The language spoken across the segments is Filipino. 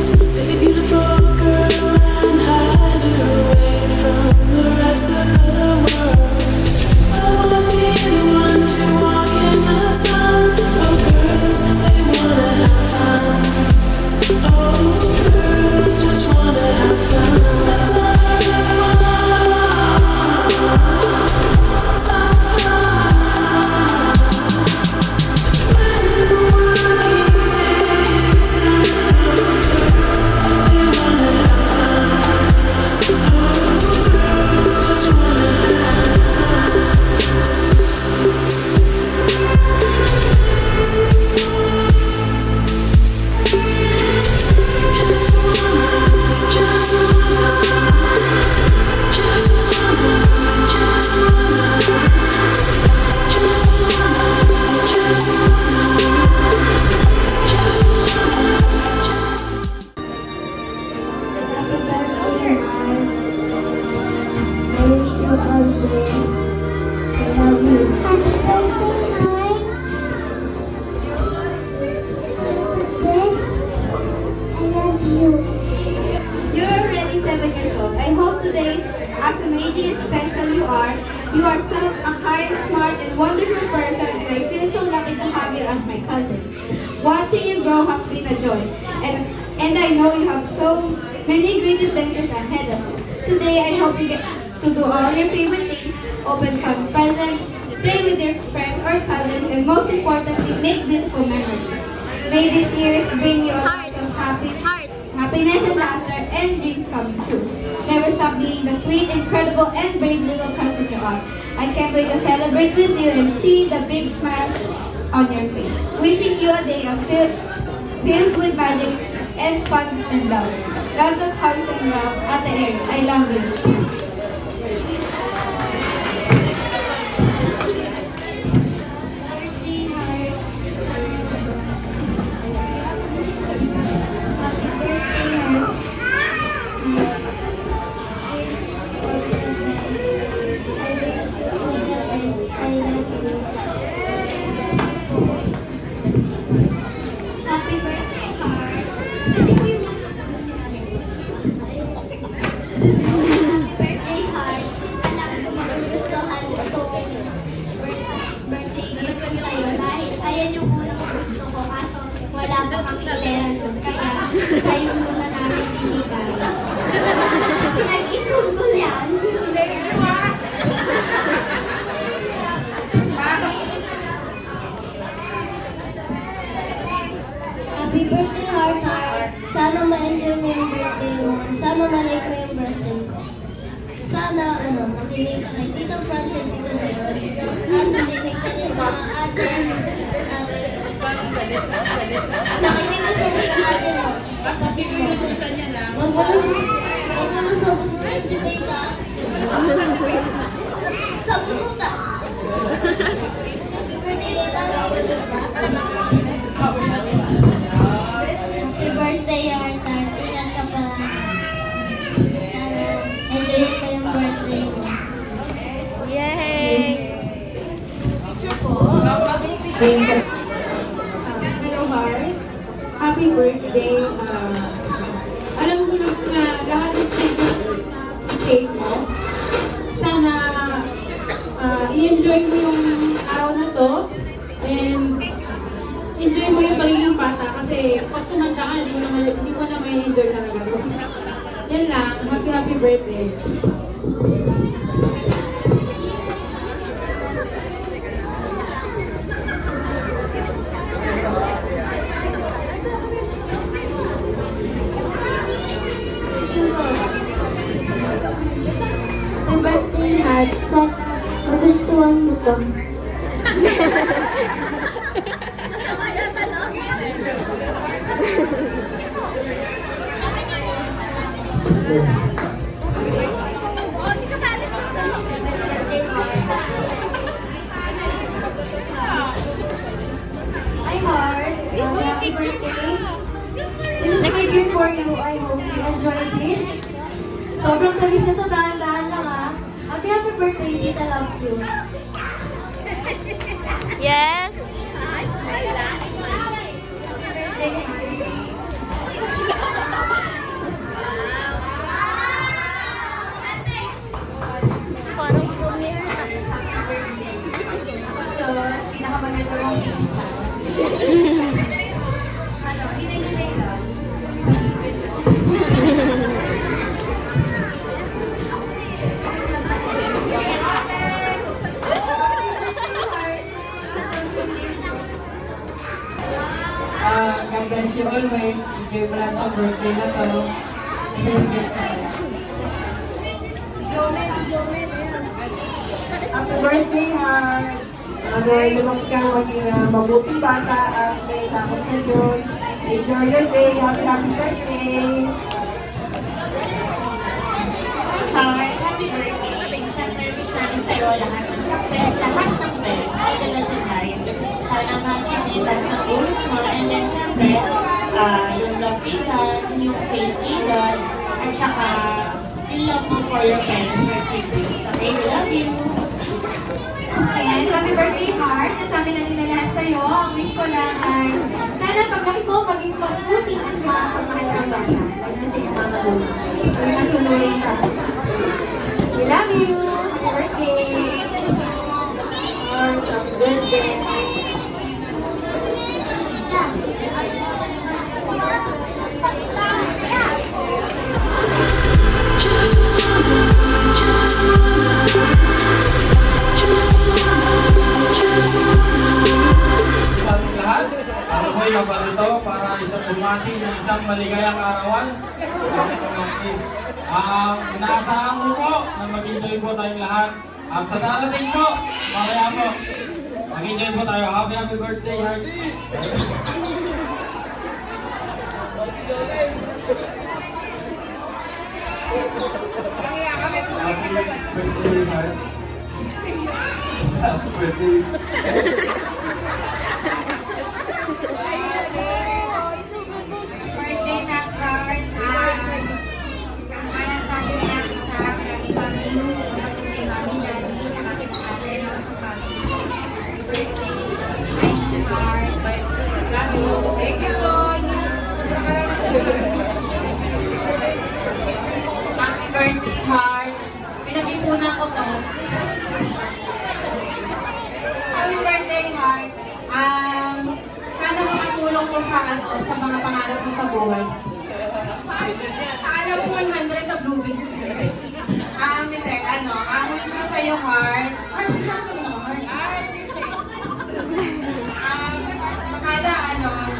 Take a beautiful girl and hide her away from the rest of the world. I wanna be the one to walk in the sun. Oh, girls, they wanna have fun. Oh, girls just wanna have fun. Let's have some fun. When the working day is done, oh, girls, they wanna have fun. Oh, girls just wanna have fun. Just wanna, just You're already 7 years old. I hope today, as amazing and special you are such a kind, smart, and wonderful person, and I feel so lucky to have you as my cousin. Watching you grow has been a joy, and I know you have so many great adventures ahead of you. Today, I hope you get to do all your favorite things, open some presents, play with your friends or cousins, and most importantly, make beautiful memories. May this year bring you a lot of happiness and laughter and dreams come true. Never stop being the sweet, incredible, and brave little cousin you are. I can't wait to celebrate with you and see the big smile on your face. Wishing you a day of filled with magic and fun and love. Lots of hugs and love at the air. I love you. Happy birthday, Heart. Happy birthday, Heart. Alam ko magugustuhan mo itong birthday gift ko sa'yo dahil ayan yung unang gusto ko kaso wala pa kami pera doon. Kaya sa'yo muna namin binigay. Pinag-ipon ko yan. Happy birthday, Heart Heart. Sana ma-enjoy mo yung birthday mo. Sana ma-like mo yung person ko. Sana, makinig ka kay Tito Franz and Tito Lord. At makinig ka rin sa ate. Nakinig ka sa mga ate mo. Kapatid mo. Huwag mo na sabot mo rin si Tita. Sabot mo ta. Happy birthday, Tita. Happy birthday, Heart Heart. Ingat ka pa. Sana enjoy pa yung birthday mo. Yay! Hello, Heart. Happy birthday. Alam ko na lahat ng cake mo. Sana i-enjoy mo yung araw na to. And enjoy mo yung pagiging bata kasi pag tumanda ka, hindi mo na may enjoy talaga. Yan lang. Happy birthday. Happy birthday, Heart. Magustuhan mo to. Hi, Heart. Happy birthday. This is my gift for you. I hope you enjoy this. Sobrang talis na to. Dahan-dahan lang, ha. Happy birthday, Tita loves you. Yes! Happy birthday, Heart. itong birthday na to. Celebrate sa kanya. Happy birthday, Heart! Lumaki ka maging mabuting bata at may takot sa Diyos. Enjoy your day. Happy birthday! Heart, happy birthday. Siyempre, wish namin sa'yo lahat ng success, lahat ng best, all the love in life. Sana ma-achieve sa goals mo. And then, siyempre, yung love vision, yung faith vision, at saka, yung love mo for your parents, your siblings. Okay, we love you. Ayan, happy birthday, Heart. Nasabi na nila lahat sa'yo. Ang wish ko lang ay sana paglaki ko maging mabuti at makapagmahal ng bata. Huwag na sila mamagulo. Huwag masunurin ka. We love you. Happy birthday. Heart, happy birthday! Just wanna, just Sa lahat, ako po yung kabalito para isang bumati ng isang maligayang arawan. Inaasahan ko po na mag-enjoy po tayong lahat. At sa darating po, mamaya po, mag-enjoy po tayo. Happy birthday, Heart! Happy birthday, Heart! Happy birthday! Birthday na, Heart. Ang masasabi natin sa aming family, kay Mami, Daddy, nakakita natin ang family. Happy birthday. Thank you, Heart. Love you. Thank you, Lord. Happy birthday, Heart. Pinag-ipunan ko to. Happy birthday, Heart. Sana makatulong ko sa mga pangarap mo sa buhay. Alam ko 100 na blueberries. Mitek, wish ko sa'yo, Heart. Heart, saan mo, Heart?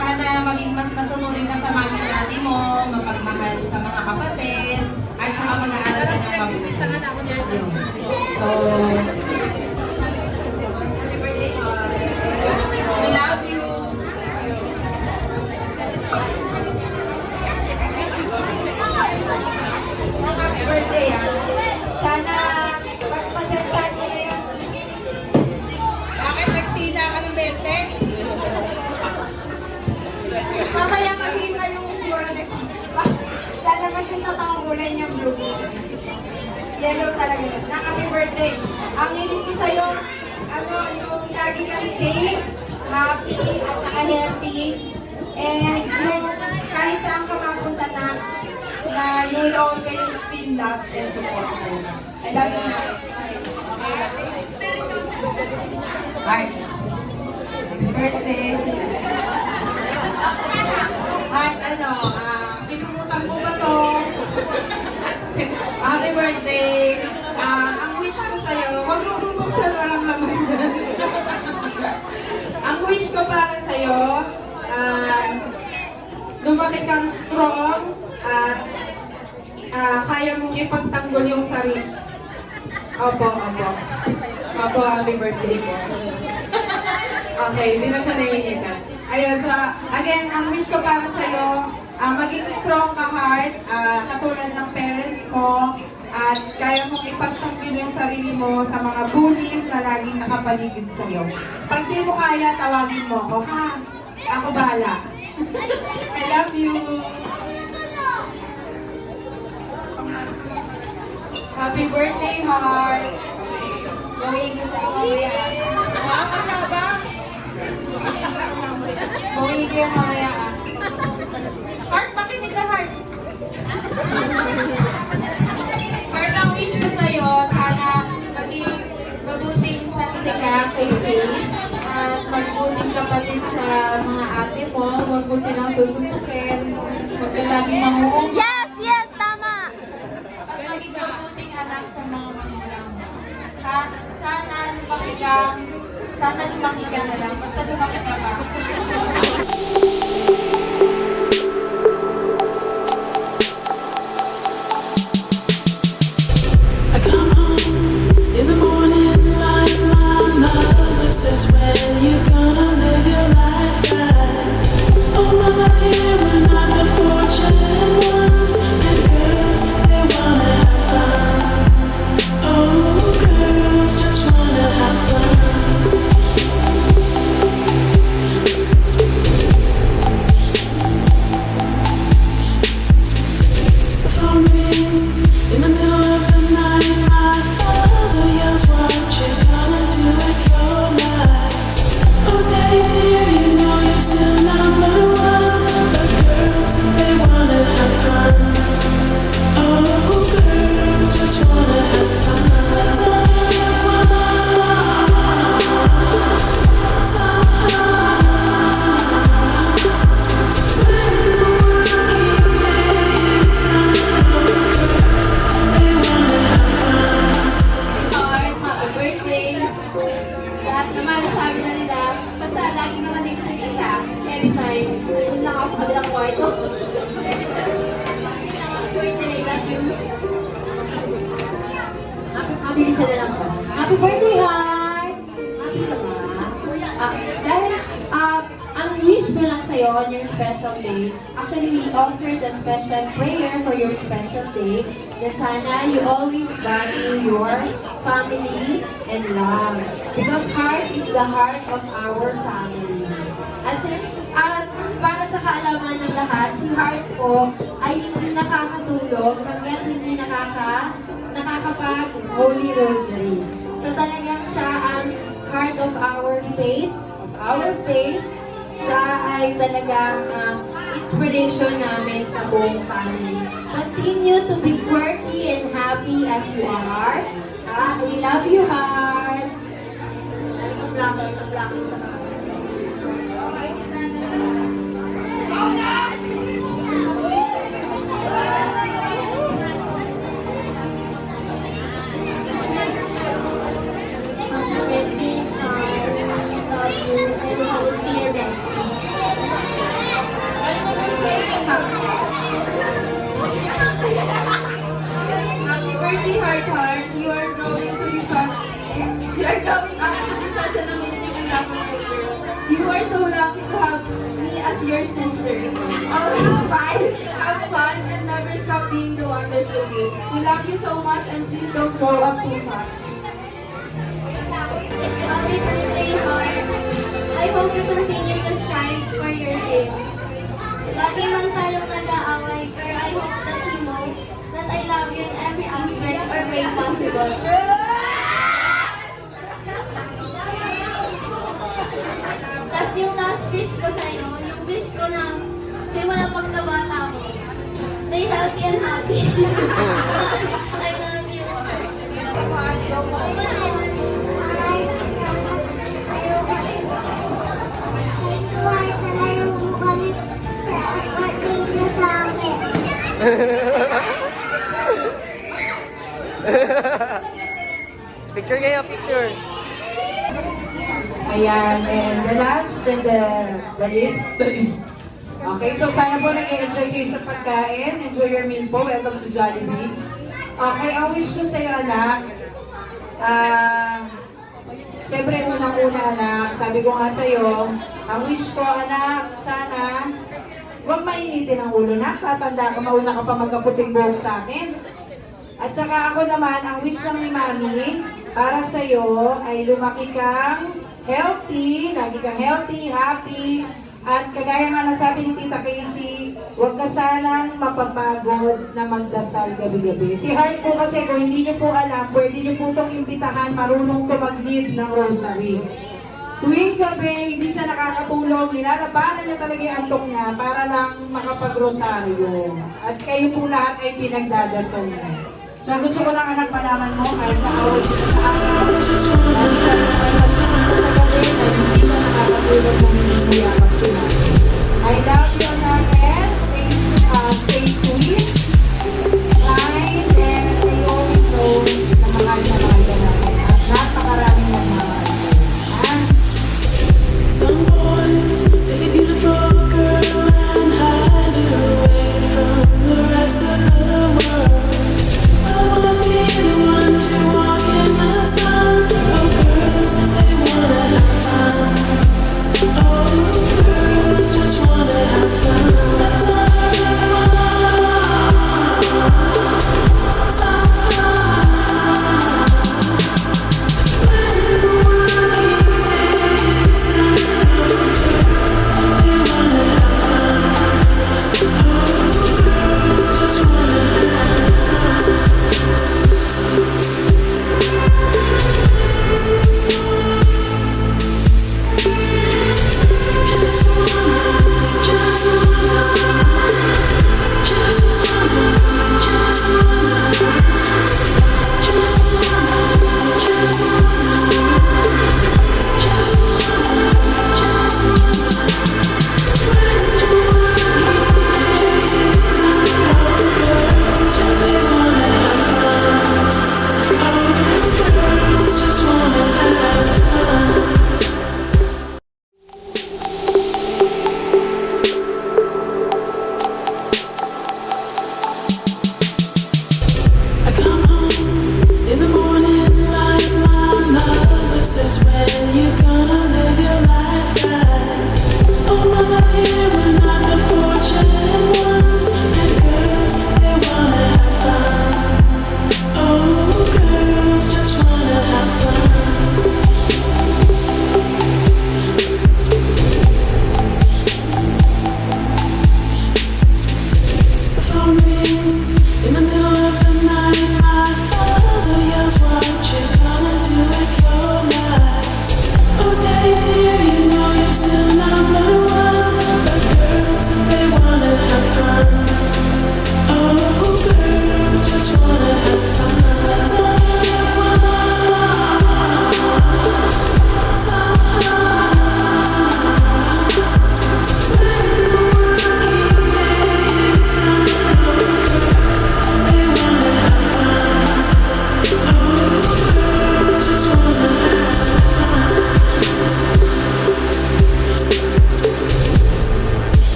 Sana maging mas masunurin ka sa mami daddy mo, mapagmahal sa mga kapatid, at saka mag-aaral ka ng mabuti. So, happy birthday, Heart. We love you. Happy birthday, Sana pagpasensan mo na yan. Bakit nagtina ka ng 20? Mamaya mahina yung itsura na lalabas yung totoong kulay niyang blue. Yellow talaga yun. Happy birthday. Ang hiling ko sa'yo, yung lagi kang safe, happy, at saka healthy. And yung kahit saan ka mapunta na you'll always feel loved and supported. I love you na. Heart. Birthday. Heart, pinunutan mo ba to? Happy birthday. Ang wish ko sa'yo, huwag mo bubuksan, walang laman. Ang wish ko para sa'yo, lumaki kang strong at kaya mong ipagtanggol yung sarili. Opo. Opo, happy birthday po. Okay, hindi na siya naiinigan. Ayun, so, again, ang wish ko para sa'yo, maging strong ka, Heart, katulad ng parents mo, at kaya mong ipagtanggol yung sarili mo sa mga bullies na laging nakapaligid sa'yo. Pag di mo kaya, tawagin mo ako, ha? Ako bahala. I love you. Happy birthday, Heart. Gawin ko sa'yo mamaya. Gawin ko yung mamaya. Heart, makinig ka, Heart. Heart, ang wish ko sa'yo, sana maging mabuting sarili ka kay Faith at mabuting kapatid sa mga ate mo. Huwag mo silang susuntukin. Huwag ka laging mamuong. Yes, tama. At maging mabuting anak sa mga magulang mo. Sana lumaki ka na lang. Basta lumaki ka pa. Mabilisan na lang po. Happy birthday, Heart! Happy ka ba? Dahil ang wish ko lang sa'yo on your special day, actually we offered a special prayer for your special day na sana you always value your family and love. Because heart is the heart of our family. At para sa kaalaman ng lahat, si Heart ko ay hindi nakakatulog hanggat hindi nakakapag-Holy Rosary. So talagang siya ang heart of our faith, siya ay talagang inspiration namin sa buong family. Continue to be quirky and happy as you are. We love you, Heart. Talagang blacking sa kamay. Happy birthday, Heart. You are growing up to be such an amazing and lovable girl. You are so lucky to have me as your sister. Always smile, have fun, and never stop being the one that's with you. We love you so much, and please don't grow up too fast. Happy birthday, Heart! I hope you continue to strive for your dreams. Lagi man tayong nag-aaway, pero I hope that you know that I love you in every aspect or way possible. Tapos yung last wish ko sa'yo, yung wish ko na simula pagkabata mo, stay healthy and happy. I love you. Picture kayo, picture. Ayan, and the last and the list. Okay, so sana po nag-enjoy kayo sa pagkain. Enjoy your meal po. Welcome to Jollibee. Okay, ang wish ko sa'yo, anak, siyempre, unang-una, anak, sabi ko nga sa'yo, ang wish ko, anak, sana, huwag mainitin ang ulo na. Tatanda ka, mauna ka pa magkaputing buhok sa akin. At saka ako naman, ang wish lang ni Mami, para sa'yo, ay lumaki kang healthy, lagi kang healthy, happy, at kagaya nga nasabi ni Tita Casey, huwag ka sanang mapapagod na magdasal gabi-gabi. Si Heart po kasi, kung hindi niyo po alam, pwede niyo po itong imbitahan, marunong to mag-lead ng rosary. Tuwing gabi, hindi siya nakakatulog, nilalabanan niya talaga yung antok niya para lang makapag-rosaryo. At kayo po lahat ay pinagdadasal niya. So gusto ko lang anak malaman mo, kahit naawag siya sa araw, hindi ka nakakatulog mo hindi magsunod. I love you again. Stay sweet, kind, and I always know na mahal ka natin. At napakaraming nagmamahal. Some boys take a beautiful girl and hide her away from the rest of the world. I wanna be the one to walk in the sun. Oh, girls, they wanna have fun. Oh, girls just wanna have fun.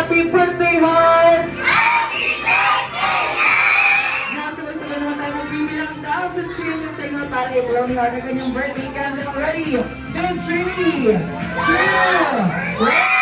Happy birthday, Heart! Happy birthday, Heart! Sabay-sabay naman tayo magbibilang down sa 3 sa inyo para i-blow ni Heart ang kanyang birthday candle. Ready? Then 3, 2, 1.